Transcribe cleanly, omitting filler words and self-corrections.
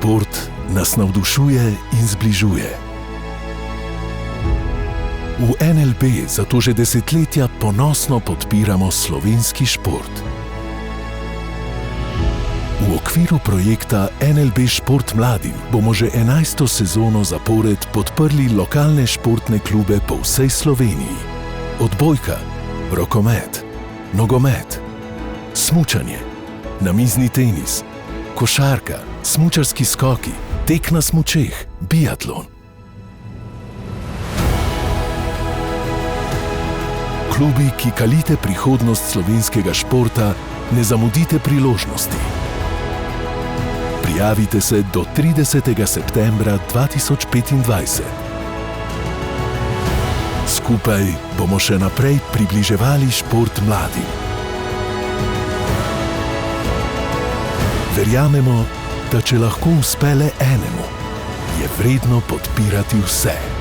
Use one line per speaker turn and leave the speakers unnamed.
Šport nas navdušuje in zbližuje. V NLB zato že desetletja ponosno podpiramo slovenski šport. V okviru projekta NLB Šport mladim bomo že 11. sezono zapored podprli lokalne športne klube po vsej Sloveniji. Odbojka, rokomet, nogomet, smučanje, namizni tenis, košarka, smučarski skoki, tek na smučeh, biatlon. Klubi, ki kalite prihodnost slovenskega športa, ne zamudite priložnosti. Prijavite se do 30. septembra 2025. Skupaj bomo še naprej približevali šport mladim. Verjamemo, da če lahko uspe le enemu, je vredno podpirati vse.